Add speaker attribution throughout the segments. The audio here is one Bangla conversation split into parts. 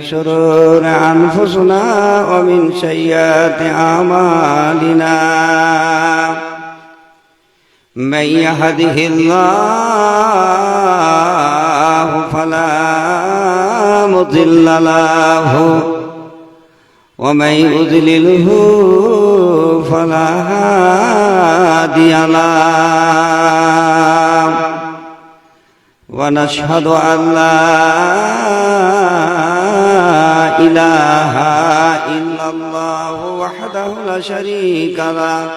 Speaker 1: شرور أنفسنا ومن سيئات أعمالنا من يهده الله فلا مضل له ومن يضلله فلا هادي له ونشهد أن لا إله إلا الله وحده لا شريك له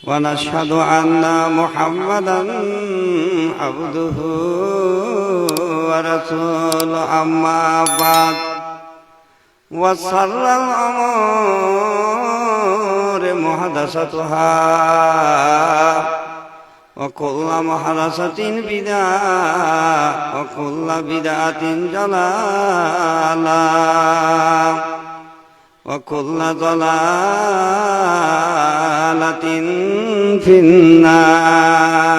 Speaker 1: ونشهد أن محمدا عبده ورسوله أما بعد وشر الأمور محدثاتها وكل محدثة بدعة وكل بدعة ضلالة وكل ضلالة في النار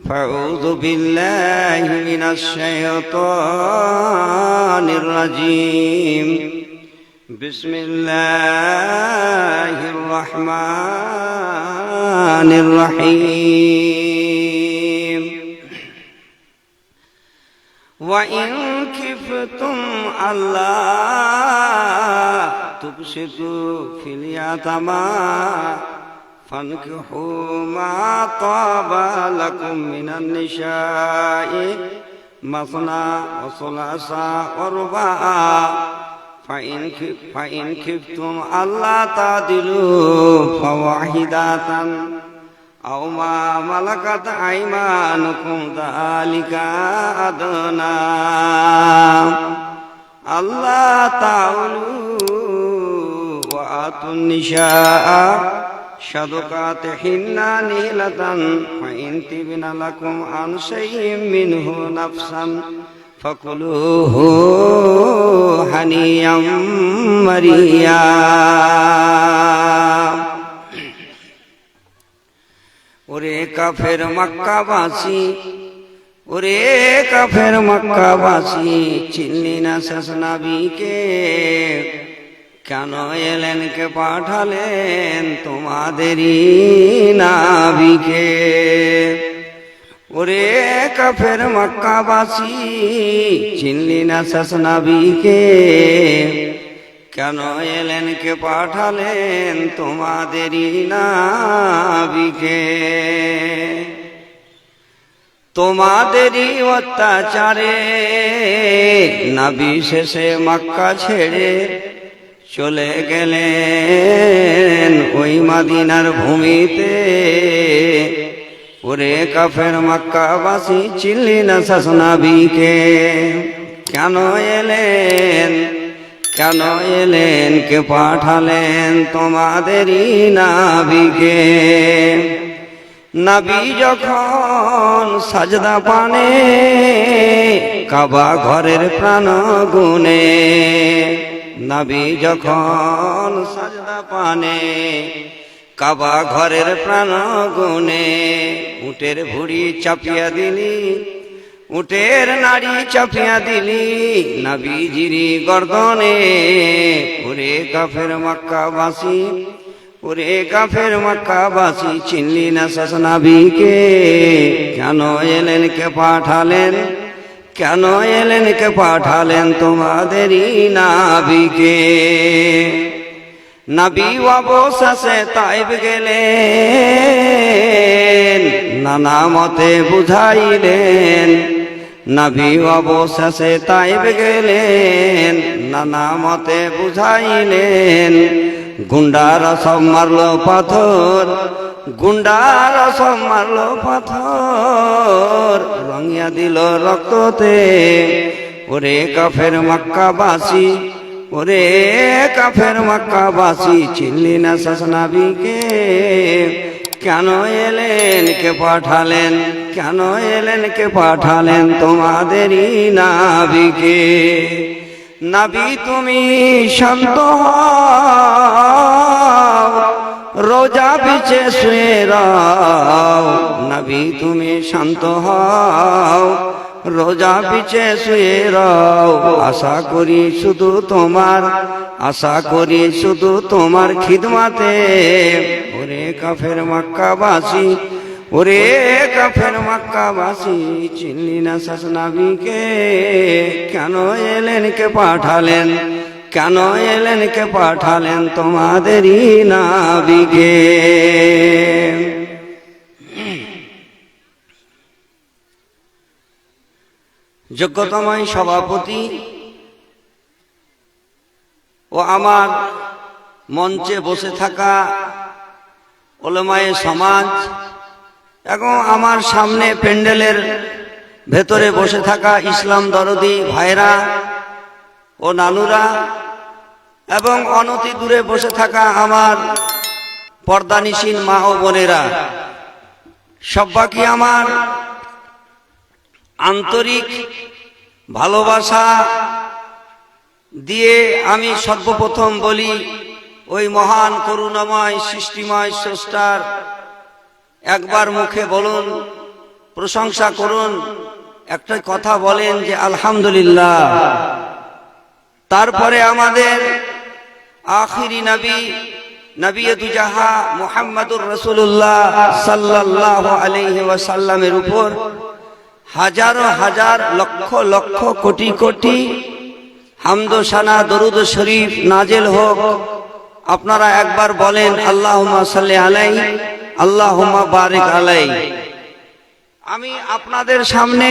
Speaker 1: فأعوذ بالله من الشيطان الرجيم بسم الله الرحمن الرحيم وإن خفتم ألا تقسطوا في اليتامى فانكحوا ما طاب لكم من النساء مثنى وثلاث ورباع فإن خفتم ألا تعدلوا فواحدة أو ما ملكت أيمانكم ذلك أدنى ألا تعولوا وآتوا النساء صدقاتهن نحلة فإن تبن لكم عن شيء منه نفسا فكلوه هنيئا مريئا ওরে কাফের মক্কাবাসী ওরে কাফের মক্কাবাসী চিনলি না শেষ নবীকে কেন এলেন কে পাঠালেন তোমাদেরই নবীকে ওরে কাফের মক্কাবাসী চিনলি না শেষ নবীকে কেন এলেন কে পাঠালেন তোমাদেরই নবীকে তোমাদেরই অত্যাচারে নবী শেষে মক্কা ছেড়ে চলে গেলেন ওই মদিনার ভূমিতে ওরে কাফের মক্কাবাসী চিনলি না শেষ নবীকে কেন এলেন কে পাঠালেন তোমাদেরই নবীকে নবী যখন সাজদা পানে কাবা ঘরের প্রাণ গুনে নবী যখন সাজদা পানে কাবা ঘরের প্রাণ গুনে উটের ভুড়ি চাপিয়া দিলি উটের নাড়ি চাপিয়া দিলি নবীজিরি গর্দনে ওরে কাফের মক্কাবাসী ওরে কাফের মক্কাবাসী চিনলি না শেষ নবীকে কেন এলেন কে পাঠালেন তোমাদেরই নবীকে নবী অবশেষে তাইব গেলেন নানা মতে বুঝাইলেন নবী অবশেষে তাইব গেলেন নানা মতে বুঝাইলেন গুন্ডারা সব মারলো পাথর রঙিয়া দিল রক্ততে ওরে কাফের মক্কাবাসী চিনলি না শেষ নবীকে কেন এলেন কে পাঠালেন তোমাদেরই নবীকে নবী তুমি শান্ত হও রোজা বিছে শুয়ে রও নবী তুমি শান্ত হও রোজা পিছে শুয়ে রও, আশা করি শুধু তোমার, আশা করি শুধু তোমার খিদমাতে। ওরে কাফের মক্কাবাসী, ওরে কাফের মক্কাবাসী, চিনলি না শেষ নবীকে? কেন এলেন, কে পাঠালেন, কেন এলেন, কে পাঠালেন তোমাদেরই নবীকে? যোগ্যতময় সভাপতি ও আমার মঞ্চে বসে থাকা উলামায়ে সমাজ এবং আমার সামনে প্যান্ডেলের ভেতরে বসে থাকা ইসলাম দরদি ভাইরা ও নানুরা এবং অনতি দূরে বসে থাকা আমার পর্দানিসীন মা ও বোনেরা, সবাইকে আমার আন্তরিক ভালোবাসা দিয়ে আমি সর্বপ্রথম বলি, ওই মহান করুণাময় সৃষ্টিময় স্রষ্টার একবার মুখে বলুন, প্রশংসা করুন, একটা কথা বলেন যে আলহামদুলিল্লাহ। তারপরে আমাদের আখিরি নবী, নবী দুজাহা মুহাম্মদুর রাসূলুল্লাহ সাল্লাল্লাহু আলাইহি ওয়াসাল্লামের উপর হাজারো হাজার লক্ষ লক্ষ কোটি কোটি হামদ সানা দরুদ শরীফ নাজেল হোক। আপনারা একবার বলেন আল্লাহুম্মা সাল্লি আলাইহি, আল্লাহুম্মা বারিক আলাইহি। আমি আপনাদের সামনে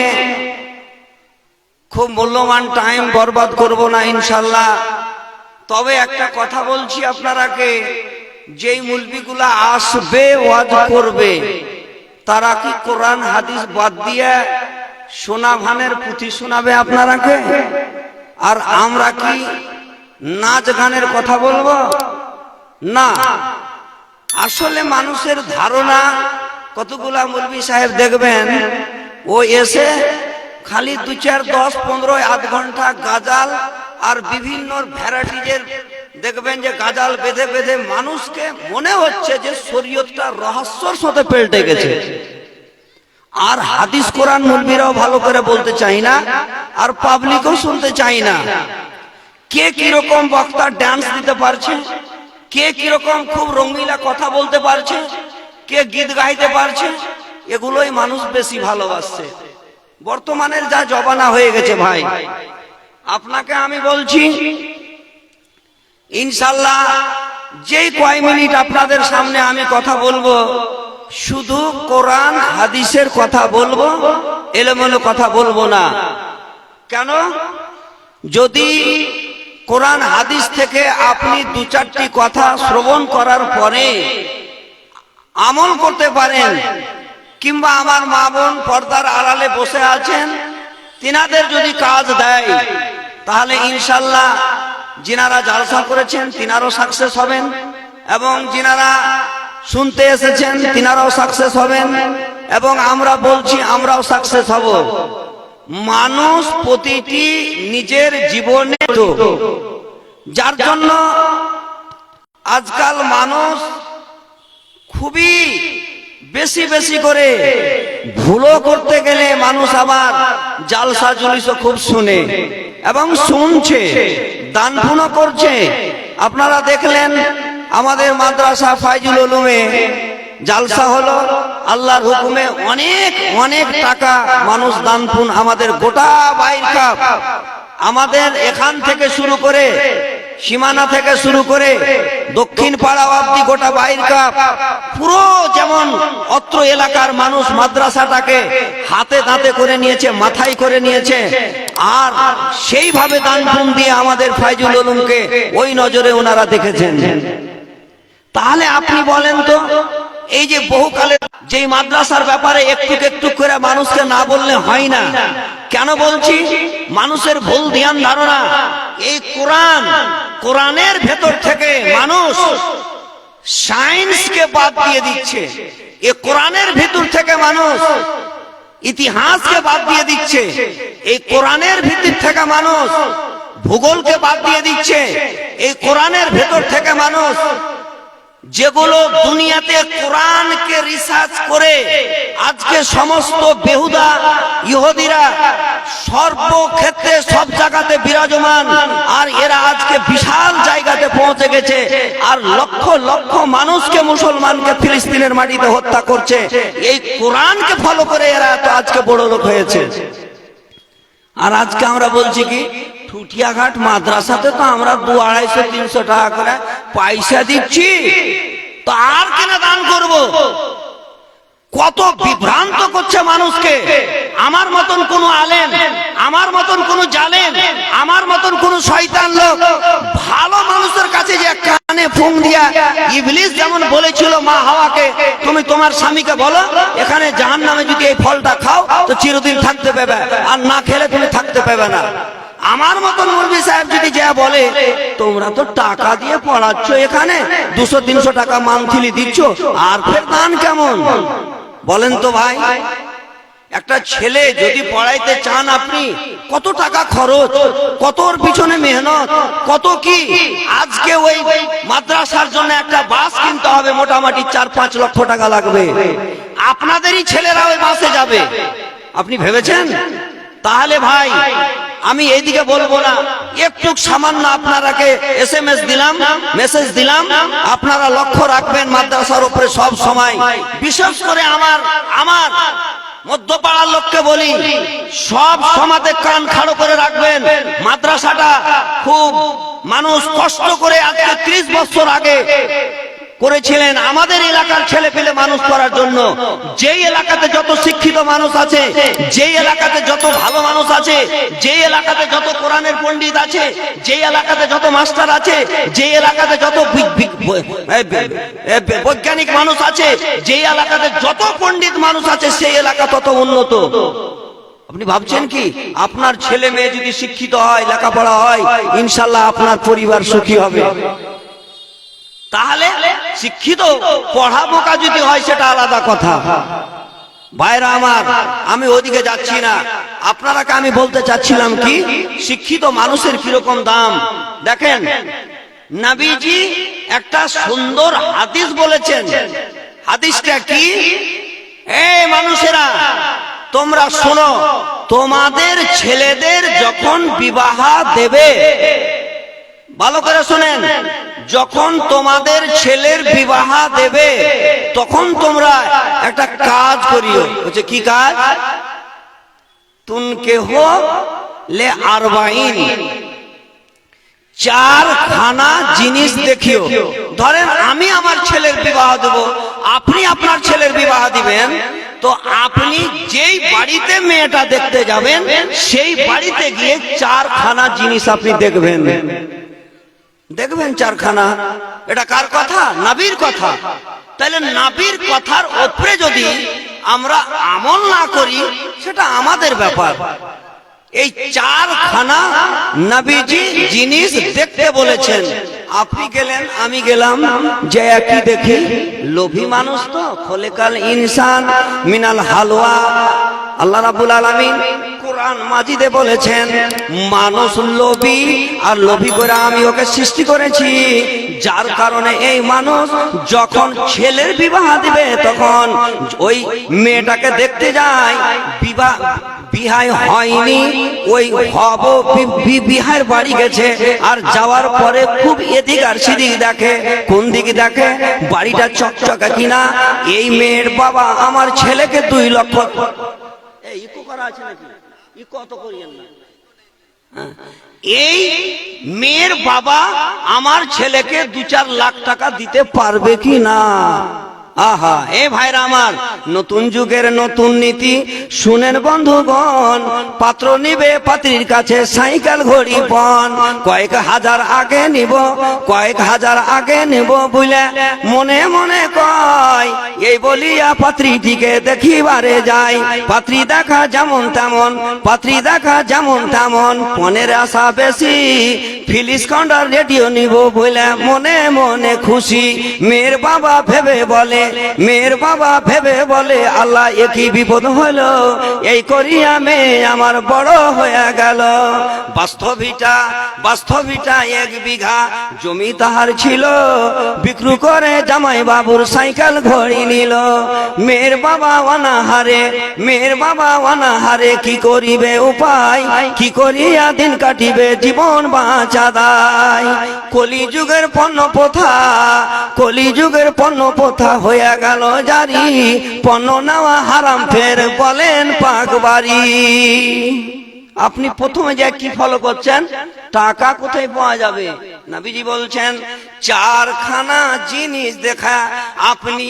Speaker 1: খুব মূল্যবান টাইম বরবাদ করব না ইনশাআল্লাহ। তবে একটা কথা বলছি আপনারাকে, যেই মুলবিগুলা আসবে ওয়াজ করবে, তারা কি কোরআন হাদিস বাদ দিয়ে সোনা ভানের পুঁথি শোনাবে আপনারাকে? আর আমরা কি নাচ গানের কথা বলবো? না। আসলে মানুষের ধারণা, কতগুলা মুলবি সাহেব দেখবেন ও এসে খালি 2, 4, 10, 15 আধ ঘন্টা গাজাল আর বিভিন্ন ভ্যারাইটিজের দেখবেন যে গাজাল বেঁধে বেঁধে মানুষকে মনে হচ্ছে যে শরীয়তটা রহস্যর সাথে পেল্টে গেছে। আর হাদিস কোরআন মুলবিরাও ভালো করে বলতে চাই না, আর পাবলিকও শুনতে চাই না। কে কিরকম বক্তা ডান্স দিতে পারছে, কে কিরকম খুব রঙিলা কথা বলতে পারছে, কে গীত গাইতে পারছে, এগুলোই মানুষ বেশি ভালোবাসছে। বর্তমানের যা জমানা হয়ে গেছে ভাই, আপনাকে আমি বলছি ইনশাআল্লাহ যেই কয় মিনিট আপনাদের সামনে আমি কথা বলবো, শুধু কোরআন হাদিসের কথা বলবো, এলোমেলো কথা বলবো না। কেন? যদি কোরআন হাদিস থেকে আপনি 2-4টি কথা শ্রবণ করার পরে আমল করতে পারেন, কিংবা আমার মা বোন পর্দার আড়ালে বসে আছেন, তিনাদের যদি কাজ দেয়, তাহলে ইনশাআল্লাহ যিনারা জালসা করেছেন তিনারাও সাকসেস হবেন, এবং যিনারা শুনতে এসেছেন তিনারাও সাকসেস হবেন, এবং আমরা বলছি আমরাও সাকসেস হব। মানুষ প্রতিটি নিজের জীবনে, তো যার জন্য আজকাল মানুষ খুবই বেশি বেশি করে ভুলও করতে গেলে মানুষ আবার জালসা জুলিসও খুব শুনে এবং শুনছে, দান পুণ্য করছে। আপনারা দেখলেন আমাদের মাদ্রাসা ফাইজুল উলুমে জালসা হলো, আল্লাহর হুকুমে অনেক অনেক টাকা মানুষ দান পুণ্য, আমাদের গোটা বাইর কাপ, আমাদের এখান থেকে শুরু করে সীমানা থেকে শুরু করে দক্ষিণ পাড়া অবধি গোটা বাইর কাপ পুরো, যেমন অত্র এলাকার মানুষ মাদ্রাসাটাকে হাতে দাঁতে করে নিয়েছে, মাথায় করে নিয়েছে, আর সেইভাবে দান পুণ্য দিয়ে আমাদের ফাইজুল উলুমকে ওই নজরে ওনারা দেখেছেন। তাহলে আপনি বলেন তো, এই যে বহুকালে যেই মাদ্রাসার ব্যাপারে একটু একটু করে মানুষকে না বললে হয় না। কেন বলছি? মানুষের ভুল ধ্যান ধারণা, এই কোরআনের ভেতর থেকে মানুষ সায়েন্সকে বাদ দিয়ে দিচ্ছে, এই কোরআনের ভেতর থেকে মানুষ ইতিহাসকে বাদ দিয়ে দিচ্ছে, এই কোরআনের ভিতর থেকে মানুষ ভূগোলকে বাদ দিয়ে দিচ্ছে, এই কোরআনের ভেতর থেকে মানুষ যেগুলো দুনিয়াতে কোরআনকে রিসার্চ করে আজকে সমস্ত বেহুদা ইহুদিরা সর্বক্ষেত্রে সব জায়গাতে বিরাজমান, আর এরা আজকে বিশাল জায়গাতে পৌঁছে গেছে, আর লক্ষ লক্ষ মানুষকে মুসলমানকে ফিলিস্তিনের মাটিতে হত্যা করছে। এই কোরআনকে ফলো করে এরা তো আজকে বড় লোক হয়েছে। আর আজকে আমরা বলছি কি, ঠুটিয়াঘাট মাদ্রাসাতে তো আমরা 200-250-300 টাকা করে পয়সা দিচ্ছি, তো আর কেন দান করব? কত বিভ্রান্ত করছে মানুষকে। আমার মতন কোন আলেম, আমার মতন কোন জালেম, আমার মতন কোন শয়তান লোক ভালো মানুষের কাছে যে কানে ফুং দিয়া, ইবলিস যেমন বলেছিল মা হাওয়াকে, তুমি তোমার স্বামীকে বলো এখানে জাহান্নামে যদি এই ফলটা খাও তো চিরদিন থাকতে পাবে, আর না খেলে তুমি থাকতে পাবে না। আমার মতন মুরবি সাহেব যদি যা বলে, তোমরা তো টাকা দিয়ে পড়াচ্ছ, এখানে 200-300 টাকা মান্থলি দিচ্ছ, আর ফের দান কেমন বলেন তো ভাই? একটা ছেলে যদি পড়াইতে চান, আপনি কত টাকা খরচ, কতর পিছনে মেহনত, কত কি। আজকে ওই মাদ্রাসার জন্য একটা বাস কিনতে হবে, মোটামুটি 4-5 লক্ষ টাকা লাগবে। আপনাদেরই ছেলেরা ওই বাসে যাবে, আপনি ভেবেছেন? তাহলে ভাই আমি এইদিকে বলবো না, একটু সামান্য আপনারাকে SMS দিলাম, মেসেজ দিলাম, আপনারা লক্ষ্য রাখবেন মাদ্রাসার উপরে সব সময়। বিশেষ করে আমার মধ্যপাড়ার লোককে বলি, সব সমাজে কান খাড়ো করে রাখবেন। মাদ্রাসাটা খুব মানুষ কষ্ট করে আজকে 30 বছর আগে করেছিলেন আমাদের এলাকার ছেলে পেলে মানুষ করার জন্য। যেই এলাকাতে যত শিক্ষিত মানুষ আছে, যেই এলাকাতে যত ভালো মানুষ আছে, যেই এলাকাতে যত কোরআনের পণ্ডিত আছে, যেই এলাকাতে যত মাস্টার আছে, যেই এলাকাতে যত বৈজ্ঞানিক মানুষ আছে, যেই এলাকাতে যত পণ্ডিত মানুষ আছে, সেই এলাকা তত উন্নত। আপনি ভাবছেন কি আপনার ছেলে মেয়ে যদি শিক্ষিত হয়, লেখাপড়া হয়, ইনশাল্লাহ আপনার পরিবার সুখী হবে? তাহলে শিক্ষিত পড়া বোকা যদি হয় সেটা আলাদা কথা। ভাইরা আমার, আমি ওদিকে যাচ্ছি না, আপনারাকে আমি বলতে চাচ্ছিলাম কি, শিক্ষিত মানুষের কিরকম দাম দেখেন। নবীজি একটা সুন্দর হাদিস বলেছেন। হাদিসটা কি? এই মানুষেরা তোমরা শোনো, তোমাদের ছেলেদের যখন বিবাহ দেবে, ভালো করে শোনেন, যখন তোমাদের ছেলের বিবাহ দেবে তখন তোমরা একটা কাজ করিও। বলছে কি কাজ? তুনকেহু লে আরবাইন, 4খানা জিনিস দেখিও। ধরেন আমি আমার ছেলের বিবাহ দেব, আপনি আপনার ছেলের বিবাহ দিবেন, তো আপনি যেই বাড়িতে মেয়েটা দেখতে যাবেন সেই বাড়িতে গিয়ে 4খানা জিনিস আপনি দেখবেন। দেখবেন 4খানা। এটা কার কথা? নবীর কথা। তাহলে নবীর কথার উপরে যদি আমরা আমল না করি সেটা আমাদের ব্যাপার। এই 4খানা নবীজি জিনিস দেখতে বলেছেন। আপনি গেলেন, আমি গেলাম, যে একই দেখি, লোভী মানুষ তো, খলেকাল ইনসান মিনাল হালওয়া। আল্লাহ রাব্বুল আলামিন কোরআন মাজিদে বলেছেন, মানুষ লোভী, আর লোভী করে আমি ওকে সৃষ্টি করেছি, যার কারণে এই মানুষ যখন ছেলের বিবাহ দিবে তখন ওই মেয়েটাকে দেখতে যায়, বিবাহ হয়নি, ওই হব বিহার বাড়ি গেছে, আর যাওয়ার পরে খুব এদিক আর সেদিক দেখে। কোন দিকে দেখে? বাড়িটা চকচকা কিনা। এই মেয়ের বাবা আমার ছেলেকে 2 লক্ষ, এই মেয়ের বাবা আমার ছেলেকে 2-4 লাখ টাকা দিতে পারবে কি না? আহা, এ ভাইরা আমার, নতুন যুগের নতুন নীতি শুনেন বন্ধুগণ। পাত্র নিবে পাত্রীর কাছে সাইকেল ঘড়ি পণ, কয়েক হাজার আগে নিব, কয়েক হাজার আগে নেব বলে মনে মনে কয়। এই বলিয়া পাত্রীটিকে দেখিবারে যায়, পাত্রী দেখা যেমন তেমন, পাত্রী দেখা যেমন তেমন, পণের আশা বেশি, ফিলিস কন্ডার রেডিও নিব বলে মনে মনে খুশি। মেয়ের বাবা ভেবে বলে, মেয়ের বাবা ভেবে বলে, আল্লাহ একই বিপদ হলো, এই করিয়া মেয়ে আমার বড় হয়ে গেল। বাস্তবিটা 1 বিঘা জমি তাহার ছিল, বিক্রি করে জামাই বাবুর সাইকেল ঘড়ি নিল। মেয়ের বাবা অনাহারে কি করিবে উপায়, কি করিয়া দিন কাটিবে জীবন বাঁচা দায়। কলিযুগের পণ্য প্রথা হইয়া গেল জারি, পণ্য নেওয়া হারাম ফের বলেন পাকবাড়ি। আপনি প্রথমে যে কি ফলো করছেন, টাকা কোথায় পাওয়া যাবে? নবীজি বলছেন 4খানা জিনিস দেখা আপনি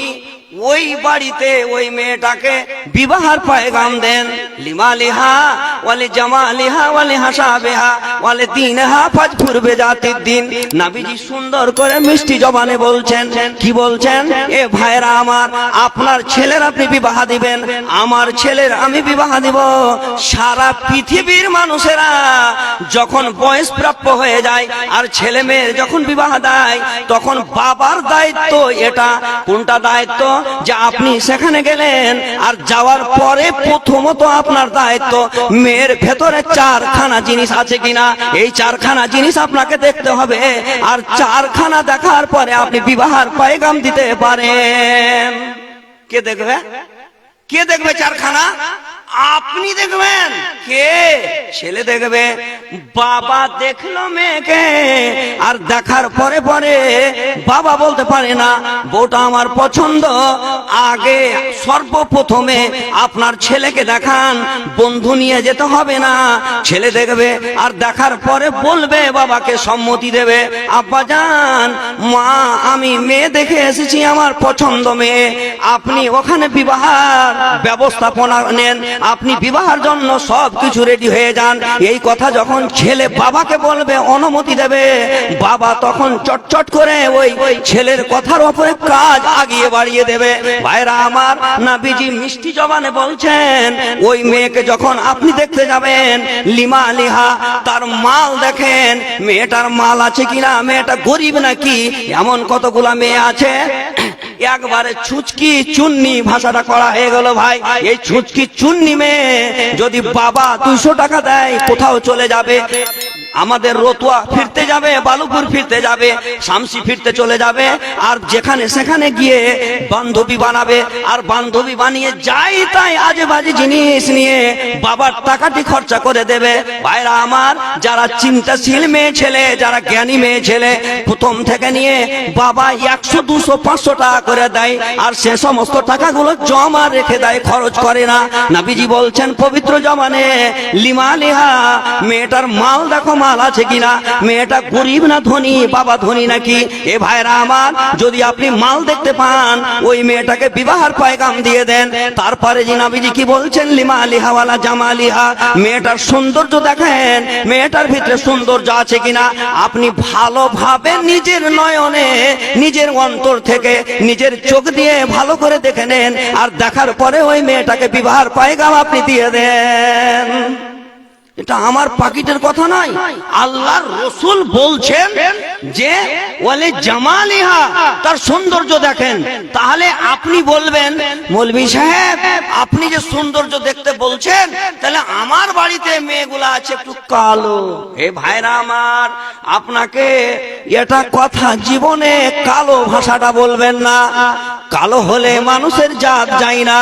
Speaker 1: ওই বাড়িতে ওই মেয়েটাকে বিবাহের পয়গাম দেন। লিমালিহা ওয়ালি জামালিহা ওয়ালি হাসাবিহা ওয়ালি দীনহা ফাজফুর বিজাতিদ দ্বীন। নবীজি সুন্দর করে মিষ্টি জবানে বলছেন, কি বলছেন? এ ভাইরা আমার, আপনার ছেলের আপনি বিবাহ দিবেন, আমার ছেলের আমি বিবাহ দিব। সারা পৃথিবীর মানুষেরা যখন বয়স প্রাপ্য হয়ে যায় আর ছেলে মেয়ের যখন বিবাহ দেয়, তখন বাবার দায়িত্ব এটা। কোনটা দায়িত্ব? যে আপনি সেখানে গেলেন আর যাওয়ার পরে প্রথমত আপনার দায়িত্ব মেয়ের ভেতরে 4খানা জিনিস আছে কিনা, এই 4খানা জিনিস আপনাকে দেখতে হবে। আর 4খানা দেখার পরে আপনি বিবাহের পয়গাম দিতে পারেন। কে দেখবে? কে দেখবে 4খানা? আপনি দেখবেন। কে? ছেলে দেখবে। বাবা দেখলো মেয়েকে, আর দেখার পরে পরে বাবা বলতে পারে না বউটা আমার পছন্দ। আগে সর্বপ্রথমে আপনার ছেলেকে দেখান, বন্ধু নিয়ে যেতে হবে না। ছেলে দেখবে আর দেখার পরে বলবে, বাবাকে সম্মতি দেবে, আব্বা জান, মা, আমি মেয়ে দেখে এসেছি, আমার পছন্দ মেয়ে। আপনি ওখানে বিবাহের ব্যবস্থাপনা নেন, আপনি বিবাহের জন্য সব কিছু রেডি হয়ে যান। এই কথা যখন ছেলে বাবাকে বলবে, অনুমতি দেবে, বাবা তখন চটচট করে ওই ছেলের কথার উপরে কাজ আগিয়ে বাড়িয়ে দেবে। ভাইরা আমার, নবীজি মিষ্টি জবানে বলছেন, ওই মেয়েকে যখন আপনি দেখতে যাবেন, লিমা লিহা, তার মাল দেখেন, মেয়েটার মাল আছে কিনা, মেয়েটা গরিব নাকি। এমন কতগুলা মেয়ে আছে একবারে ছুচকি চুন্নি ভাষাটা করা হয়ে গেল ভাই। এই ছুচকি চুন্নি মেয়ে যদি বাবা 200 টাকা দেয় কোথাও চলে যাবে, আমাদের রতুয়া ফিরতে যাবে, বালুপুর ফিরতে যাবে, শামসি ফিরতে চলে যাবে, আর যেখানে সেখানে গিয়ে বান্ধবী বানাবে। আর বান্ধবী বানিয়ে যাই তাই আজে বাজে জিনিস নিয়ে বাবার টাকাটি খরচা করে দেবে। ভাইরা আমার, যারা চিন্তাশীল মেয়ে ছেলে, যারা জ্ঞানী মেয়ে ছেলে, প্রথম থেকে নিয়ে বাবা 100, 200, 500 টাকা করে দেয়, আর সে সমস্ত টাকাগুলো জমা রেখে দেয়, খরচ করে না। নবীজি বলছেন পবিত্র জমানে, লিমা লিহা, মেয়েটার মাল দেখো, মাল আছে কিনা, মেয়েটা গরিব না ধনী, বাবা ধনী নাকি। এ ভাইরা আমার, যদি আপনি মাল দেখতে পান, ওই মেয়েটাকে বিবাহের পয়গাম দিয়ে দেন। তারপরে জি নবীজি কি বলছেন, লিমা লিহা ওয়ালা জামালিহা, মেয়েটার সৌন্দর্য দেখেন, মেয়েটার ভিতরে সৌন্দর্য আছে কিনা। আপনি ভালোভাবে নিজের নয়নে, নিজের অন্তর থেকে, নিজের চোখ দিয়ে ভালো করে দেখে নেন, আর দেখার পরে ওই মেয়েটাকে বিবাহের পয়গাম আপনি দিয়ে দেন। এটা আমার পাকিটের কথা নয়, আল্লাহর রাসূল বলছেন যে ওয়ালে জামালিহা, তার সৌন্দর্য দেখেন। তাহলে আপনি বলবেন, মৌলভী সাহেব, আপনি যে সৌন্দর্য দেখতে বলছেন, তাহলে আমার বাড়িতে মেয়েগুলা আছে একটু কালো। হে ভাইরা আমার, আপনাকে এটা কথা জীবনে কালো ভাষাটা বলবেন না। কালো হলে মানুষের জাত যায় না,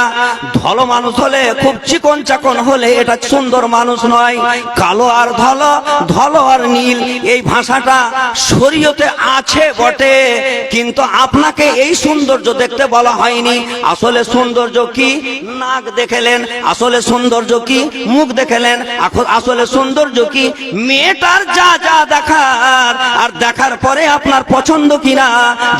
Speaker 1: ধলো মানুষ হলে, খুব চিকন চাকন হলে এটা সুন্দর মানুষ নয়। কালো আর ধলো, ধলো আর নীল, এই ভাষাটা শরীয়তে আছে বটে, কিন্তু আপনাকে এই সৌন্দর্য দেখতে বলা হয়নি। আসলে সৌন্দর্য কি? নাক দেখলেন। আসলে সৌন্দর্য কি? মুখ দেখলেন। আসলে সৌন্দর্য কি? মেয়েটার যা যা দেখার, আর দেখার পরে আপনার পছন্দ কিনা।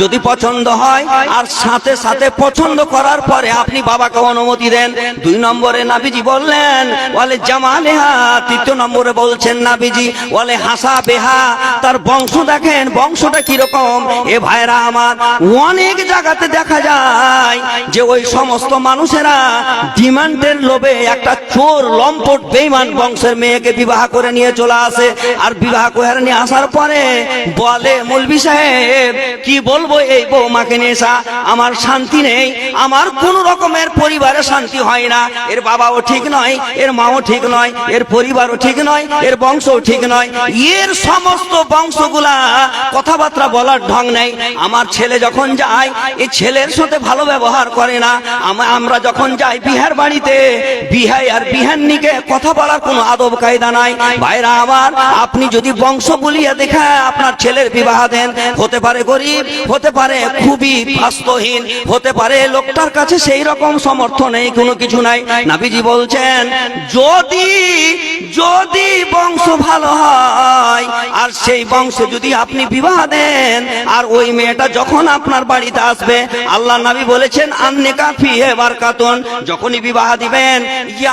Speaker 1: যদি পছন্দ হয়, আর সাথে সাথে পছন্দ করার পরে আপনি বাবাকে অনুমতি দেন। 2 নম্বরে নাবিজি বললেন ওয়ালে জামালেহা, 3 নম্বরে বলছেন নাবিজি ওয়ালে হাসা বেহা, তার বংশ দেখেন, বংশটা কিরকম। এ ভাইরা আমার, অনেক জায়গাতে দেখা যায় যে ওই সমস্ত মানুষেরা ডিমান্ডের লোভে একটা চোর লম্পট বেঈমান বংশের মেয়েকে বিবাহ করে নিয়ে চলে আসে। আর বিবাহ করে নিয়ে আসার পরে বলে মৌলভী সাহেব কি বলবো, এই বৌমাকে নিয়ে আমার শান্তি নেই, আমার কোন রকমের পরিবারে শান্তি হয় না। এর বাবাও ঠিক নয়, এর মাও ঠিক নয়, এর পরিবারও ঠিক নয়, এর বংশও ঠিক নয়, এর সমস্ত বংশগুলা কথাবার্তা বলার ঢং নেই। আমার ছেলে যখন যায় এই ছেলের সাথে ভালো ব্যবহার করে না। আমরা যখন যাই বিহার বাড়িতে, বিহাই আর বিহান্নিকে কথা বলার কোনো আদব কায়দা নাই। ভাইরা আমার, আপনি যদি বংশ বলিয়া দেখা আপনার ছেলের বিবাহ দেন, হতে পারে গরিব, হতে পারে খুবই বাস্তহীন, হতে পারে লোকটার কাছে সেই রকম সমর্থ নেই, কোনো কিছু নাই। নবীজি বলছেন যদি যদি বংশ ভালো হয় আর সেই বংশে যদি আপনি বিবাহ দেন, আর ওই মেয়েটা যখন আপনার বাড়িতে আসবে, আল্লাহ নবী বলেছেন আন্নিকা ফিহে বারকাতুন, যখনই বিবাহ দিবেন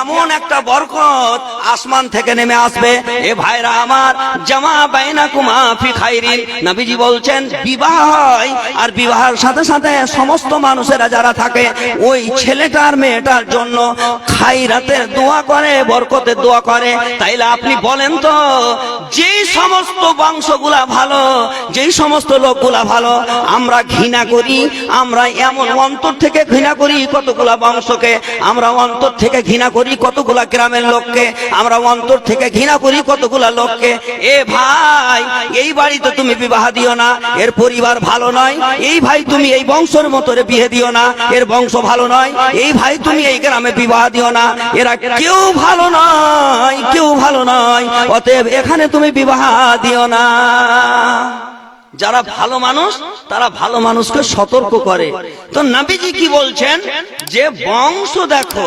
Speaker 1: এমন একটা বরকত আসমান থেকে নেমে আসবে। এ ভাইরা আমার, জামা বাইনাকুমা ফি খাইরিন, নবীজি বলছেন বিবাহ হয় আর বিবাহের সাথে সাথে সমস্ত মানুষেরা যারা থাকে ওই ছেলেটার মেয়েটার জন্য খাইরাতের দোয়া করে, বরকতের দোয়া করে। তাইলে আপনি বলেন তো, যেই সমস্ত বংশগুলা ভালো, যেই সমস্ত লোকগুলা ভালো, আমরা ঘৃণা করি, আমরা এমন অন্তর থেকে ঘৃণা করি কতগুলা বংশকে, আমরা অন্তর থেকে ঘৃণা করি কতগুলা গ্রামের লোককে, আমরা অন্তর থেকে ঘৃণা করি কতগুলা লোককে। এ ভাই, এই বাড়িতে তুমি বিবাহ দিও না, এর পরিবার ভালো নয়। এই ভাই, তুমি এই বংশের মতরে বিয়ে দিও না, এর বংশ ভালো নয়। এই ভাই, তুমি এই গ্রামে বিবাহ দিও না, এরা কেউ ভালো নয়, কেউ ভালো নয়, অতএব এখানে তুমি বিবাহ দিও না। যারা ভালো মানুষ তারা ভালো মানুষকে সতর্ক করে। তো নবীজি কি বলছেন যে বংশ দেখো।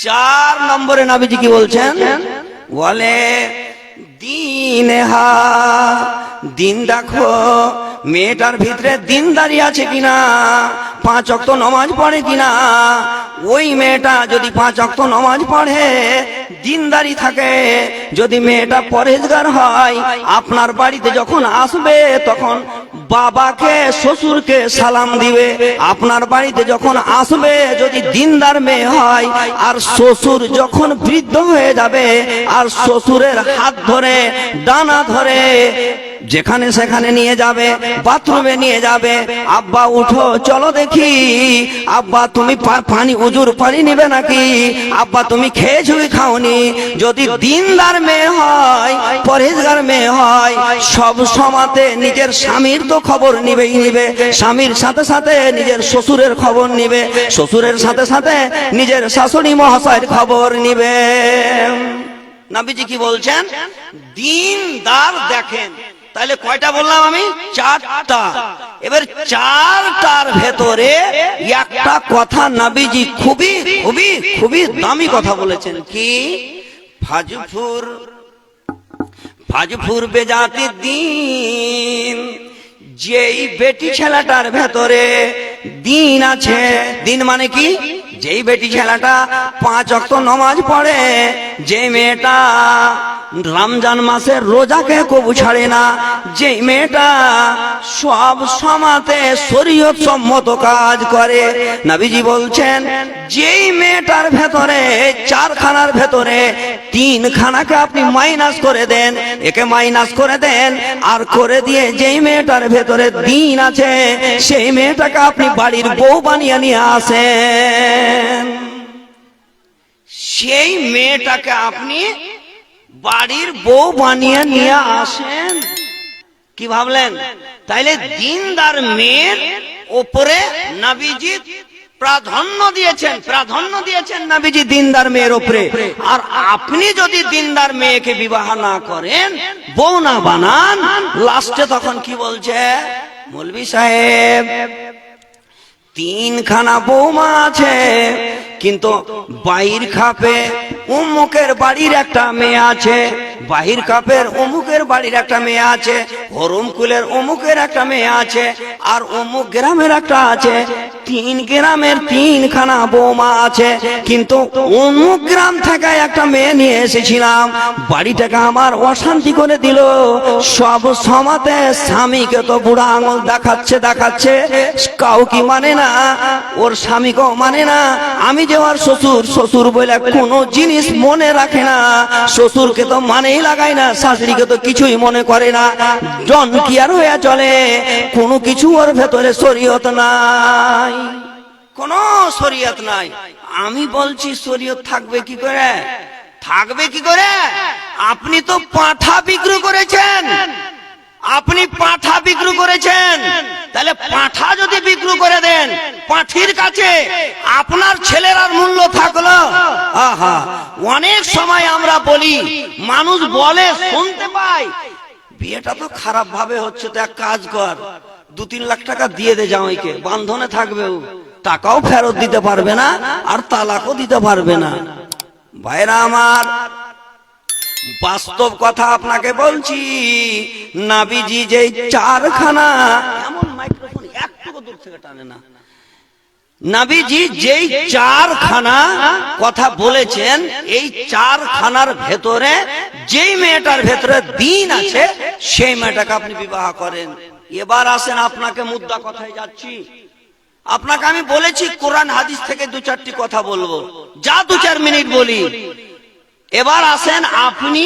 Speaker 1: 4 নম্বরে নবীজি কি বলছেন, বলে দিনহা, দিন দেখো মেয়েটার ভিতরে দিনদারি আছে কিনা, 5 ওয়াক্ত নামাজ পড়ে কিনা। ওই মেয়েটা যদি 5 ওয়াক্ত নামাজ পড়ে, দিনদারি থাকে, যদি মেয়েটা পরহেজগার হয়, আপনার বাড়িতে যখন আসবে তখন বাবাকে শ্বশুরকে সালাম দিবে। আপনার বাড়িতে যখন আসবে যদি দিনদার মেয়ে হয়, আর শ্বশুর যখন বৃদ্ধ হয়ে যাবে আর শ্বশুরের হাত ধরে ডানা ধরে যেখানে সেখানে নিয়ে যাবে, বাথরুমে নিয়ে যাবে, আব্বা উঠো চলো দেখি, আব্বা তুমি পানি উজুর পানি নিবে নাকি, আব্বা তুমি খেয়েছো কি খাওনি। যদি দিনদার মেয়ে হয়, পরহেজগার মেয়ে হয়, সব সময়তে নিজের স্বামীর তো খবর নিবেই নিবে, স্বামীর সাথে সাথে নিজের শ্বশুরের খবর নিবে, শ্বশুরের সাথে সাথে নিজের শাশুড়ি মহাশয়ের খবর নিবে। নবীজি কি বলছেন, দিনদার দেখেন। তাহলে কয়টা বললাম আমি? 4টা। এবার 4টার ভেতরে একটা কথা নবীজি খুবই খুবই খুবই দামি কথা বলেছেন। কি? ফাজফুর বেজাতি দিন, যেই বেটি ছেলেটার ভেতরে দিন আছে। দিন মানে কি? যেই বেটি ছেলেটা 5 ওয়াক্ত নামাজ পড়ে, যে মেয়েটা রমজান মাসের রোজাকে কবু ছাড়ে না, যে মেয়েটা সব সময়তে শরীয়ত সম্মত কাজ করে। নবীজি বলছেন যেই মেয়েটার ভেতরে 4খানার ভেতরে 3খানাকে আপনি মাইনাস করে দেন, একে মাইনাস করে দেন, আর করে দিয়ে যেই মেয়েটার ভেতরে দিন আছে সেই মেয়েটাকে আপনি বাড়ির বউ বানিয়ে নিয়ে আসেন। সেই মেয়েটাকে আপনি বাড়ির বউ বানিয়ে নিয়ে আসেন। কি ভাবলেন? তাইলে দিনদার মেয়ের উপরে নবীজি প্রাধান্য দিয়েছেন নবীজি দিনদার মেয়ের উপরে। আর আপনি যদি দিনদার মেয়েকে বিবাহ না করেন, বউ না বানান, লাস্টে তখন কি বলছে মৌলভী সাহেব, 3খানা বৌমা আছে কিন্তু বাইর খাপে অমুকের বাড়ির একটা মেয়ে আছে, বাহির কাপের অমুকের বাড়ির একটা মেয়ে আছে, হরমকুলের অমুকের একটা মেয়ে আছে, আর অমুক গ্রামের একটা আছে, 3 গ্রামের 3খানা বৌমা আছে। কিন্তু অমুক গ্রাম থেকে একটা মেয়ে নিয়ে এসেছিলাম, বাড়িটাকে আমার অশান্তি করে দিল। সব সমাতে স্বামীকে তো বুড়া আঙুল দেখাচ্ছে, কাউকে মানে না, ওর স্বামীকেও মানে না। আমি যে ওর শ্বশুর বলে কোনো জিনিস মনে রাখে না, শ্বশুরকে তো মানেই লাগায় না, শাশুড়িকে তো কিছুই মনে করে না, জন কি আর হয়ে চলে, কোনো কিছু ওর ভেতরে শরীয়ত নাই, কোনো শরীয়ত নাই। আমি বলছি শরীয়ত থাকবে কি করে, থাকবে কি করে? আপনি তো পাঁঠা বিক্রি করেছেন, আপনি পাঁঠা বিক্রি করেছেন, তাহলে পাঁঠা যদি বিক্রি করে দেন, পাঁঠির কাছে আপনার ছেলের আর মূল্য থাকলো? আহা, অনেক সময় আমরা বলি, মানুষ বলে শুনতে পাই, বিয়েটা তো খারাপ ভাবে হচ্ছে, তো এক কাজ কর, 2-3 লাখ টাকা দিয়ে দে জামাইকে, বান্ধনে থাকবে, ও টাকাও ফেরত দিতে পারবে না আর তালাকও দিতে পারবে না। ভাইরা আমার, বাস্তব কথা আপনাকে বলছি, নবীজি যে 4খানা, এমন মাইক্রোফোন একটু দূর থেকে টানে না, নবীজি যেই 4খানা কথা বলেছেন, এই 4খানার ভেতরে যেই মেয়েটার ভেতরে দিন আছে, সেই মেয়েটাকে আপনি বিবাহ করেন। এবার আসেন, আপনাকে মুদ্রা কথায় যাচ্ছি। আপনাকে আমি বলেছি কোরআন হাদিস থেকে 2-4টি কথা বলবো, যা 2-4 মিনিট বলি। এবার আসেন, আপনি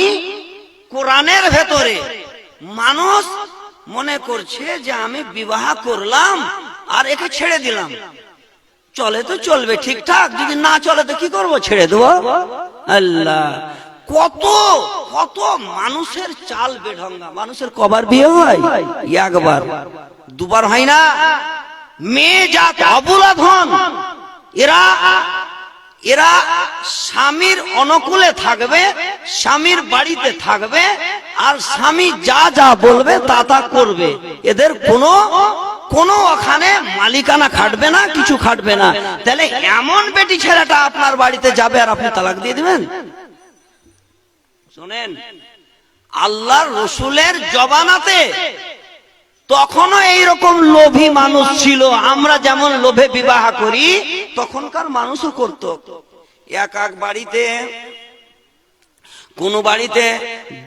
Speaker 1: কোরআনের ভেতরে, মানুষ মনে করছে যে আমি বিবাহ করলাম আর একে ছেড়ে দিলাম, চলে তো চলবে ঠিকঠাক, যদি না চলে তো কি করব, ছেড়ে দেবো। আল্লাহ, কত কত মানুষের চাল বেঢঙ্গা। মানুষের কবার বিয়ে হয়? 1বার 2বার হয় না। মেয়ে জাত অবলা ধন, এরা স্বামীর অনুকূলে থাকবে, স্বামীর বাড়িতে থাকবে, আর স্বামী যা যা বলবে তা তা করবে। এদের কোনো ওখানে মালিকানা খাটবে না, কিছু খাটবে না। তাহলে এমন বেটি ছেলেটা আপনার বাড়িতে যাবে আর আপনি তালাক দিয়ে দিবেন? শুনেন, আল্লাহর রসুলের জবানাতে তখনও এইরকম লোভী মানুষ ছিল। আমরা যেমন লোভে বিবাহ করি, তখনকার মানুষও করত। এক বাড়িতে, কোন বাড়িতে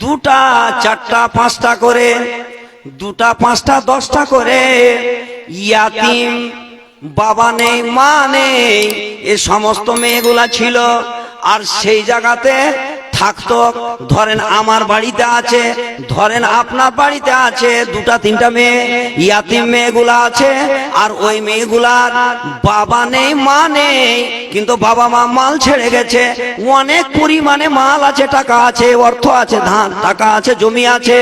Speaker 1: 2টা 4টা 5টা করে, 2টা 5টা 10টা করে ইয়াতিম, বাবা নেই মা নেই, এ সমস্ত মেয়েগুলা ছিল। আর সেই জায়গাতে থাকতো, ধরেন আমার বাড়িতে আছে, ধরেন আপনার বাড়িতে আছে 2টা 3টা মেয়ে, ইয়াতিম মেয়েগুলা আছে, আর ওই মেয়েগুলার বাবা নেই মা নেই, কিন্তু বাবা মা মাল ছেড়ে গেছে, অনেক পরিমাণে মাল আছে, টাকা আছে, অর্থ আছে, ধান টাকা আছে, জমি আছে।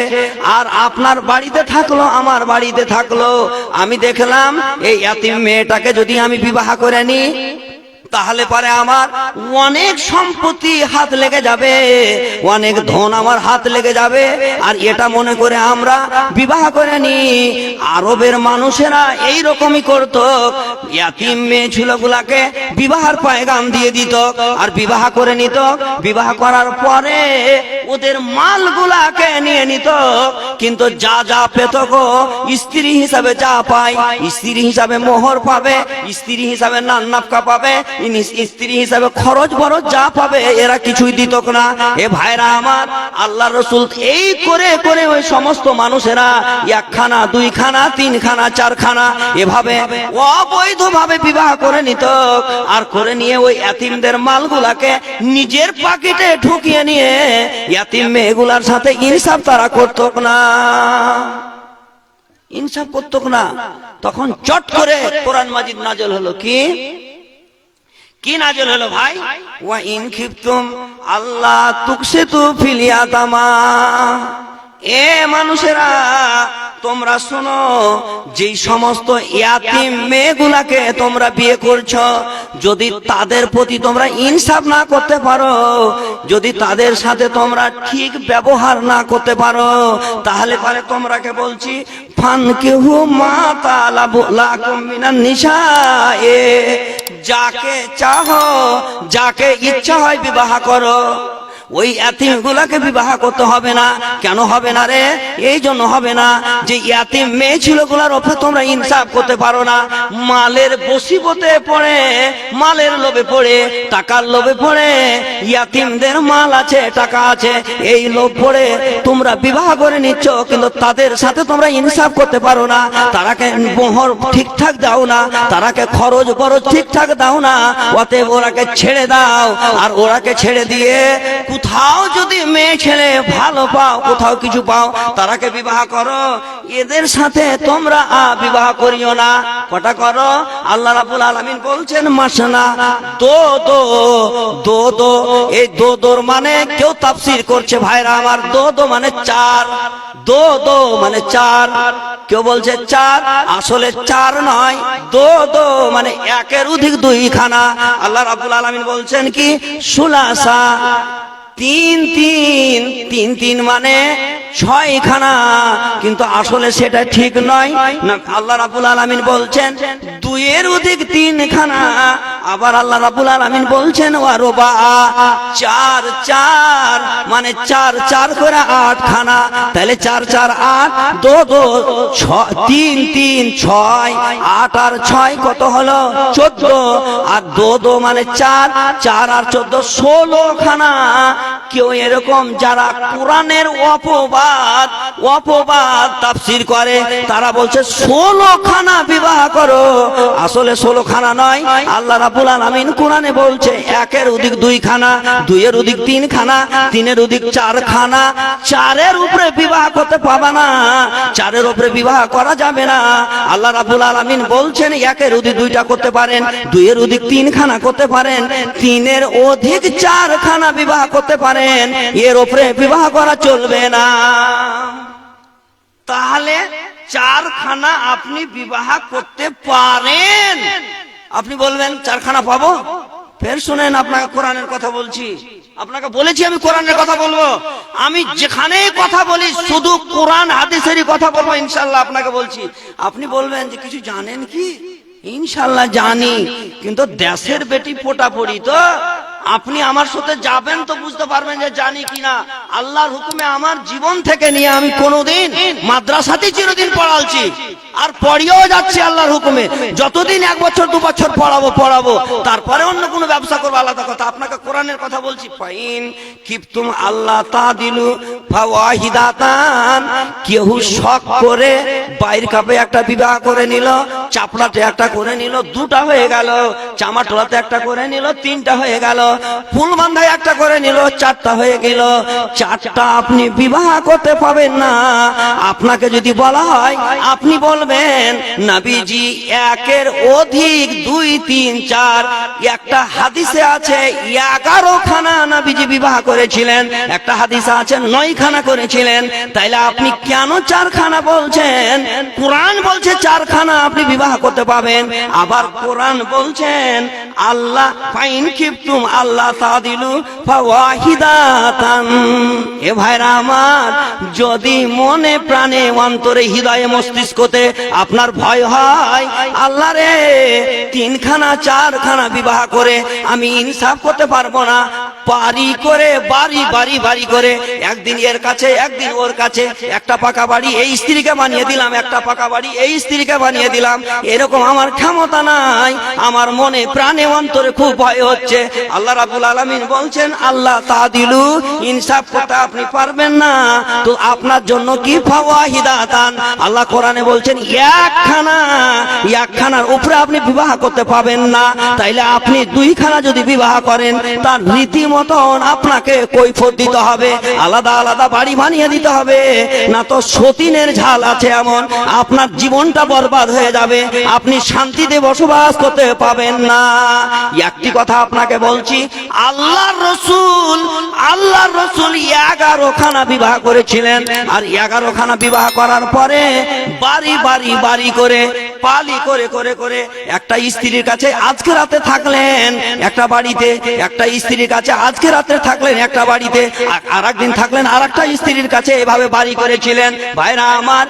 Speaker 1: আর আপনার বাড়িতে থাকলো, আমার বাড়িতে থাকলো, আমি দেখলাম এই ইয়াতিম মেয়েটাকে যদি আমি বিবাহ করে নিই, তাহলে পরে আমার অনেক সম্পত্তি হাত লেগে যাবে, অনেক ধন আমার হাত লেগে যাবে। আর এটা মনে করে আমরা বিবাহ করে নি। আরবের মানুষেরা এই রকমই করত, ইয়াতিম মেয়ে ছেলেগুলাকে বিবাহের পয়গাম দিয়ে দিত আর বিবাহ করে নিত। বিবাহ করার পরে ওদের মালগুলাকে নিয়ে নিত, কিন্তু যা যা পেত গো, স্ত্রী হিসাবে যা পায়, স্ত্রী হিসাবে মোহর পাবে, স্ত্রী হিসাবে নান্নাফকা পাবে, স্ত্রী হিসাবে খরচ বরচ যা পাবে, এরা কিছুই দিত না। এ ভাইরা আমার, আল্লাহ রসুল এই করে করে ওই সমস্ত মানুষেরা 1খানা 2খানা 3খানা 4খানা এভাবে অবৈধভাবে বিবাহ করে নিত। আর করে নিয়ে ওই ইয়াতিমদের মালগুলাকে নিজের পকেটে ঢুকিয়ে নিয়ে ইয়াতিম মেয়েগুলার সাথে ইনসাফ তারা করত না, ইনসাফ করত না। তখন চট করে কোরআন মাজিদ নাযিল হলো। কি নাযিল হলো ভাই? ওয়া ইন খিফতুম আল্লাহ তুকসিতু ফিল ইয়াতামা। এ মানুষেরা, তোমরা শোনো, যেই সমস্ত ইয়াতিম মেয়েগুলাকে তোমরা বিয়ে করছো, যদি তাদের প্রতি তোমরা ইনসাফ না করতে পারো, যদি তাদের সাথে তোমরা ঠিক ব্যবহার না করতে পারো, তাহলে পরে তোমরাকে বলছি, ফানকিহু মা তালাবু লাকুম মিনান নিসায়ে, যাকে চাও, যাকে ইচ্ছা হয় বিবাহ করো। ওই ইয়াতিমগুলাকে বিবাহ করতে হবে না। কেন হবে না রে? এই জন্য হবে না যে ইয়াতিম মেয়ে ছেলেগুলার ওপরে তোমরা ইনসাফ করতে পারো না। মালের বসিবতে পড়ে, মালের লোভে পড়ে, টাকার লোভে পড়ে, ইয়াতিমদের মাল আছে, টাকা আছে, এই লোভ পড়ে তোমরা বিবাহ করে নিচ্ছ, কিন্তু তাদের সাথে তোমরা ইনসাফ করতে পারো না। তারাকে মোহর ঠিকঠাক দাও না, তারাকে খরচ বরচ ঠিকঠাক দাও না। অতএব ওরাকে ছেড়ে দাও। আর ওরাকে ছেড়ে দিয়ে কোথাও যদি মেয়ে ছেলে ভালো পাও, কোথাও কিছু পাও, তারাকে বিবাহ করো। এদের সাথে তোমরা বিবাহ করিও না। কটা করো? আল্লাহ রাব্বুল আলামিন বলছেন মাসনা দো দো দো দো। এই দো দোর মানে কেউ তাফসীর করছে ভাইরা আমার, দো দো মানে চার, দো দো মানে চার। কেউ বলছে চার, আসলে চার নয়, দো দো মানে একের অধিক দুইখানা। আল্লাহ রাব্বুল আলামিন বলছেন কি সুলাসা, তিন তিন, তিন তিন মানে ছয়খানা, কিন্তু আসলে সেটা ঠিক নয় না। আল্লাহ রাব্বুল আলামিন বলছেন দুইয়ের অধিক তিনখানা। আবার আল্লাহ রাব্বুল আলামিন বলছেন ওয়া রুবা, চার চার মানে চার চার করে আটখানা। তাহলে চার চার আট, দো দো তিন তিন ছয়, আট আর ছয় কত হলো? 14। আর দো দো মানে চার, চার আর 14 16 খানা। কেউ এরকম যারা কোরআনের অপবাদ তাফসীর করে, তারা বলছে 16 খানা বিবাহ করো। আসলে 16 খানা নয়। আল্লাহ রাব্বুল আলামিন কোরআনে বলছে একের অধিক দুইখানা, দুইয়ের অধিক তিনখানা, তিনের অধিক চারখানা। চারের উপরে বিবাহ করতে পাবা না, চারের উপরে বিবাহ করা যাবে না। আল্লাহ রাব্বুল আলামিন বলছেন একের অধিক দুইটা করতে পারেন, দুইয়ের অধিক তিনখানা করতে পারেন, তিনের অধিক চারখানা বিবাহ করতে পারেন, এর উপরে বিবাহ করা চলবে না। তাহলে চারখানা আপনি বিবাহ করতে পারেন। আপনি বলবেন চারখানা পাবো? ফের শুনেন, আপনাকে কোরআনের কথা বলছি, আপনাকে বলেছি আমি কোরআনের কথা বলবো। আমি যেখানে কথা বলি শুধু কোরআন হাদিসেরই কথা বলবো ইনশাআল্লাহ। আপনাকে বলছি, আপনি বলবেন যে কিছু জানেন কি? ইনশাআল্লাহ জানি, কিন্তু দেশের বেটি পোটাপড়ি তো। আপনি আমার সাথে যাবেন তো বুঝতে পারবেন যে জানি কিনা। আল্লাহর হুকুমে আমার জীবন থেকে নিয়ে আমি কোনোদিন মাদ্রাসাতে চিরদিন পড়ালছি, আর পড়িয়েও যাচ্ছি আল্লাহর হুকুমে। যতদিন 1 বছর 2 বছর পড়াবো, তারপরে অন্য কোনো ব্যবসা করবো, আলাদা কথা। আপনাকে কোরআনের কথা বলছি। ফাইন কিফতুম আল্লাহ তাদিলু ফাওয়াহিদাতান। কেউ শখ করে বাইর কাপে একটা বিবাহ করে নিল, চাপড়াতে একটা করে নিল, 2টা হয়ে গেল। চামাটোলাতে একটা করে নিল, 3টা হয়ে গেল। ফুলবান্ধায় একটা করে নিল, 4টা হয়ে গেল। 4টা আপনি বিবাহ করতে পাবেন না। আপনাকে যদি বলা হয়, আপনি বলবেন নবীজি একের অধিক 2 3 4। একটা হাদিসে আছে 11 খানা নবীজি বিবাহ করেছিলেন, একটা হাদিসে আছে 9 খানা করেছিলেন। তাইলে আপনি কেন 4 খানা বলছেন? কোরআন বলছে 4 খানা আপনি বিবাহ করতে পাবেন। আবার কোরআন বলছেন আল্লাহ ফাইন কিফতুম আল্লাহ তাদিলু ফাওয়াহিদাতান। এ ভাইরা আমার, যদি মনে প্রাণে অন্তরে হৃদয়ে মস্তিষ্কতে আপনার ভয় হয় আল্লাহ রে 3 খানা 4 খানা বিবাহ করে আমি ইনসাফ করতে পারবো না, বাড়ি করে বাড়ি করে একদিন এর কাছে একদিন ওর কাছে, একটা পাকা বাড়ি এই স্ত্রীকে বানিয়ে দিলাম, একটা পাকা বাড়ি এই স্ত্রীকে বানিয়ে দিলাম, এরকম আমার ক্ষমতা নাই। আমার মনে প্রাণে অন্তরে খুব ভয় হচ্ছে। আল্লাহ রাব্বুল আলামিন বলছেন আল্লাহ তাদিলু, ইনসাফ করতে আপনি পারবেন না, তো আপনার জন্য কি ফাওয়াহিদাতান। আল্লাহ কোরআনে বলছেন একখানার উপরে আপনি বিবাহ করতে পাবেন না। তাইলে আপনি 2 খানা যদি বিবাহ করেন, তার রীতিমতন আপনাকে কৈফিয়ত দিতে হবে, আলাদা আলাদা বাড়ি বানিয়ে দিতে হবে, না তো সতীনের ঝাল আছে এমন আপনার জীবনটা বরবাদ হয়ে যাবে, আপনি শান্তিতে বসবাস করতে পাবেন না। একটি কথা আপনাকে বলছি, আল্লাহর রাসূল 11 খানা বিবাহ করেছিলেন। আর 11 খানা বিবাহ করার পরে বাড়ি করে পালি করে করে করে একটা স্ত্রীর কাছে আজকে রাতে থাকলেন একটা বাড়িতে, একটা স্ত্রীর কাছে আজকে রাতে থাকলেন একটা বাড়িতে, আর একদিন থাকলেন আর একটা স্ত্রীর কাছে, এভাবে বাড়ি করেছিলেন। ভাইরা আমার,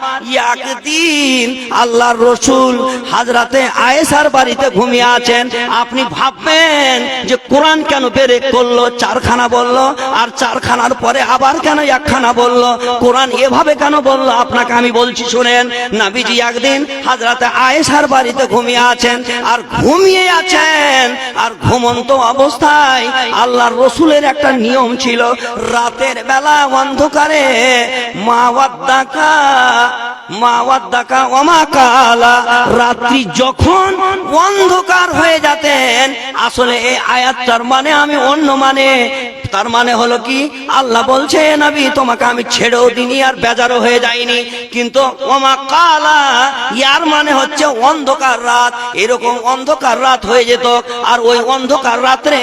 Speaker 1: একদিন আল্লাহর রসুল হযরতে আয়েশার বাড়িতে ঘুমিয়ে আছেন। আপনি ভাববেন যে কোরআন কেন ব্রেক করলো, চারখানা বললো, আর চারখানার পরে আবার কেন একখানা বললো, কোরআন এভাবে কেন বললো? আপনাকে আমি বলছি শুনেন। নবীজি একদিন হযরতে আয়েশার বাড়িতে ঘুমিয়ে আছেন, আর ঘুমিয়ে আছেন, আর ঘুমন্ত অবস্থায় আল্লাহর রসুলের একটা নিয়ম ছিল, রাতের বেলা অন্ধকারে মা ওয়াদ্দাকা ওয়া মা কালা, রাত্রি যখন অন্ধকার হয়ে যেতেন, আসলে এই আয়াতটার মানে আমি অন্য মানে, তার মানে হলো কি, আল্লাহ বলছে নবী তোমাকে আমি ছেড়েও দিনি আর বেজারও হয়ে যাইনি, কিন্তু ওয়া মা কালা ইয়ার মানে হচ্ছে অন্ধকার রাত। এরকম অন্ধকার রাত হয়ে যেত, আর ওই অন্ধকার রাত্রে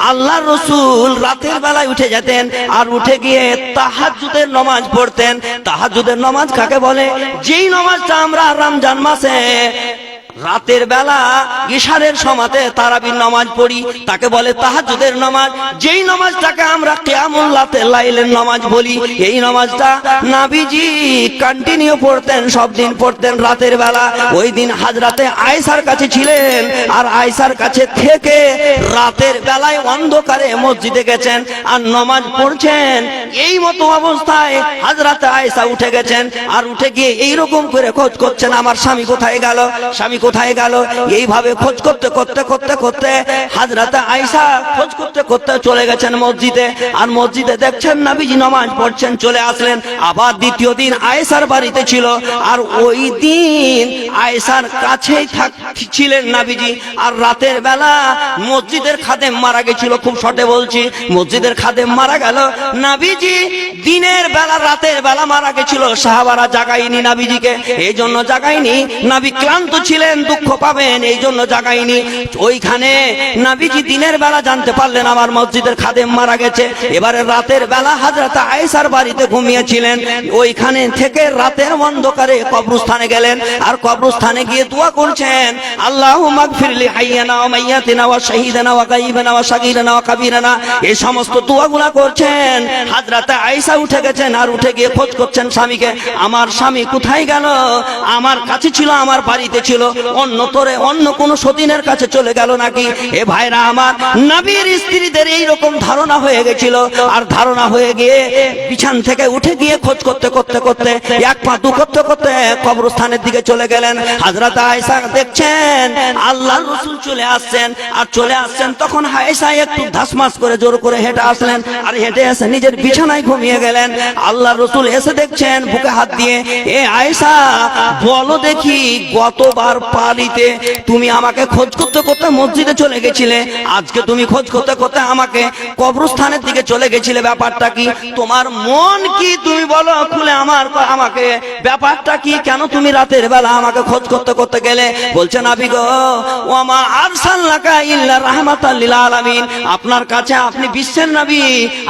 Speaker 1: আল্লাহর রসুল রাতের বেলায় উঠে যেতেন, আর উঠে গিয়ে তাহাজ্জুদের নামাজ পড়তেন। তাহাজ্জুদের নামাজ কাকে বলে? যেই নামাজটা আমরা রমজান মাসে রাতের বেলা ইশারের সময়তে তারাবির নামাজ পড়ি, তাকে বলে তাহাজ্জুদের নামাজ। যেই নামাজটাকে আমরা কিয়ামুল লাইলের নামাজ বলি, এই নামাজটা নবীজি কন্টিনিউ পড়তেন, সব দিন পড়তেন রাতের বেলা। ওই দিন হযরতে আয়েশার কাছে ছিলেন, আর আয়েশার কাছে থেকে রাতের বেলায় অন্ধকারে মসজিদে গেছেন আর নামাজ পড়ছেন। এই মতো অবস্থায় হযরতে আয়েশা উঠে গেছেন, আর উঠে গিয়ে এইরকম করে খোঁজ করছেন, আমার স্বামী কোথায় গেল, স্বামী কোথায় গেল। এইভাবে খোঁজ করতে করতে করতে করতে হযরতে আয়েশা খোঁজ করতে করতে চলে গেছেন মসজিদে, আর মসজিদে দেখছেন নবীজি নামাজ পড়ছেন, চলে আসলেন। আবার দ্বিতীয় দিন আয়েশার বাড়িতে ছিল, আর ওই দিন আয়েশার কাছেই ছিলেন নবীজি। আর রাতের বেলা মসজিদের খাদেম মারা গেছিল, খুব শর্টে বলছি, মসজিদের খাদেম মারা গেল। নবীজি দিনের বেলা রাতের বেলা মারা গেছিল, সাহাবারা জাগায়নি নবীজিকে, এই জন্য জাগায়নি। নবী ক্লান্ত ছিলেন, দুঃখ পাবেন, এই জন্য জাগায়নি। ওইখানে নবীজি দিনের বেলা জানতে পারলেন আমার মসজিদের খাদেম মারা গেছে। এবারে রাতের বেলা হযরতে আয়েশার বাড়িতে ঘুমিয়েছিলেন, ওইখানে থেকে রাতের অন্ধকারে কবরস্থানে গেলেন, আর কবরস্থানে গিয়ে দোয়া করছেন, আল্লাহুম্মা গফিরলি হাইয়ানা ওয়া মাইয়াতিনা ওয়া শাহীদানা ওয়া গায়িবানা ওয়া সাগীরানা ওয়া কাবীরানা। এই সমস্ত দোয়াগুলা করছেন। হযরতে আয়েশা উঠে গেছেন, আর উঠে গিয়ে খোঁজ করছেন স্বামীকে, আমার স্বামী কোথায় গেল, আমার কাছে ছিল, আমার বাড়িতে ছিল, অন্য কোন সতীনের কাছে চলে গেল নাকি? এ ভাইরা আমার, নবীর স্ত্রীদের এইরকম ধারণা হয়ে গেছিল, আর ধারণা হয়ে গিয়ে বিছান থেকে উঠে গিয়ে খোঁজ করতে করতে করতে এক পা দু করতে করতে কবরস্থানের দিকে চলে গেলেন। হযরতে আয়েশা দেখছেন আল্লাহর রাসূল চলে আসছেন, আর চলে আসছেন তখন আয়েশা একটু ধাসমাস করে জোর করে হেঁটে আসলেন, আর হেঁটে এসে নিজের বিছানায় ঘুমিয়ে গেলেন। আল্লাহর রাসূল এসে দেখছেন বুকে হাত দিয়ে, এ আয়েশা বলো দেখি, গতবার পালিতে তুমি আমাকে খোঁজ করতে করতে মসজিদে চলে গেছিলে, আজকে তুমি খোঁজ করতে করতে আমাকে কবরস্থানের দিকে চলে গেছিলে, ব্যাপারটা কি? তোমার মন কি, তুমি বলো খুলে আমাকে ব্যাপারটা কি? কেন তুমি রাতের বেলা আমাকে খোঁজ করতে করতে গেলে? বলছেন নবী গো, ওয়া মা আরসালনাকা ইল্লা রাহমাতাল লিল আলামিন, আপনার কাছে, আপনি বিশ্বের নবী,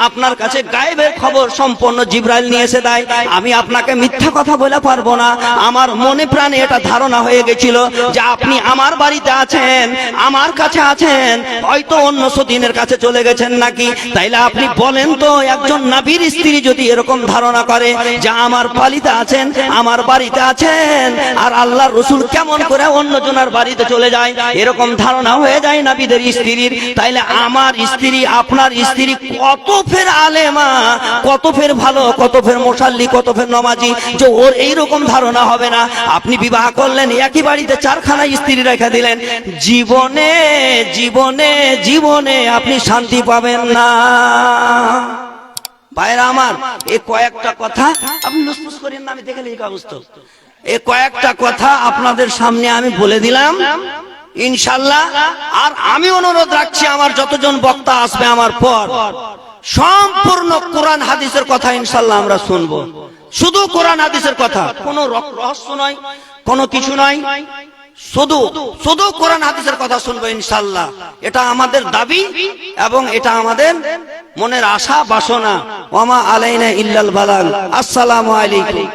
Speaker 1: আপনার কাছে গায়েবের খবর সম্পূর্ণ জিবরাইল নিয়ে এসে দেয়। আমি আপনাকে মিথ্যা কথা বলে পারবো না, আমার মনে প্রাণে এটা ধারণা হয়ে গেছিল যে আপনি আমার বাড়িতে আছেন, আমার কাছে আছেন, হয়তো অন্য সতীনের কাছে চলে গেছেন নাকি? তাইলে আপনি বলেন তো, একজন নবীর স্ত্রী যদি এরকম ধারণা করে যে আমার পালিতে আছেন, আমার বাড়িতে আছেন, আর আল্লাহর রাসূল কেমন করে অন্য জনের বাড়িতে চলে যায়? এরকম ধারণা হয়ে যায় নবীদের স্ত্রীর। তাইলে আমার স্ত্রী, আপনার স্ত্রী কত ফের আলেমা, কত ফের ভালো, কত ফের মুসাল্লি, কত ফের নামাজি, যে ওর এইরকম ধারণা হবে না। আপনি বিবাহ করলেন, একই বাড়িতে চারখানা স্ত্রী রেখে দিলেন, জীবনে জীবনে জীবনে আপনি শান্তি পাবেন না। ভাইরা আমার, এই কয়েকটা কথা আপনি লুসফুস করেন না, আমি দেখে এই অবস্থা, এই কয়েকটা কথা আপনাদের সামনে আমি বলে দিলাম ইনশাআল্লাহ। আর আমি অনুরোধ রাখছি, আমার যতজন বক্তা আসবে আমার পর, সম্পূর্ণ কোরআন হাদিসের কথা ইনশাআল্লাহ আমরা শুনবো, শুধু কোরআন হাদিসের কথা, কোনো রহস্য নয়, কোনো কিছু নয়, শুধু কোরআন হাদিসের কথা শুনবো ইনশাআল্লাহ। এটা আমাদের দাবি এবং এটা আমাদের মনের আশা বাসনা। ওয়া মা আলাইনা ইল্লাল বালাগ। আসসালামু আলাইকুম।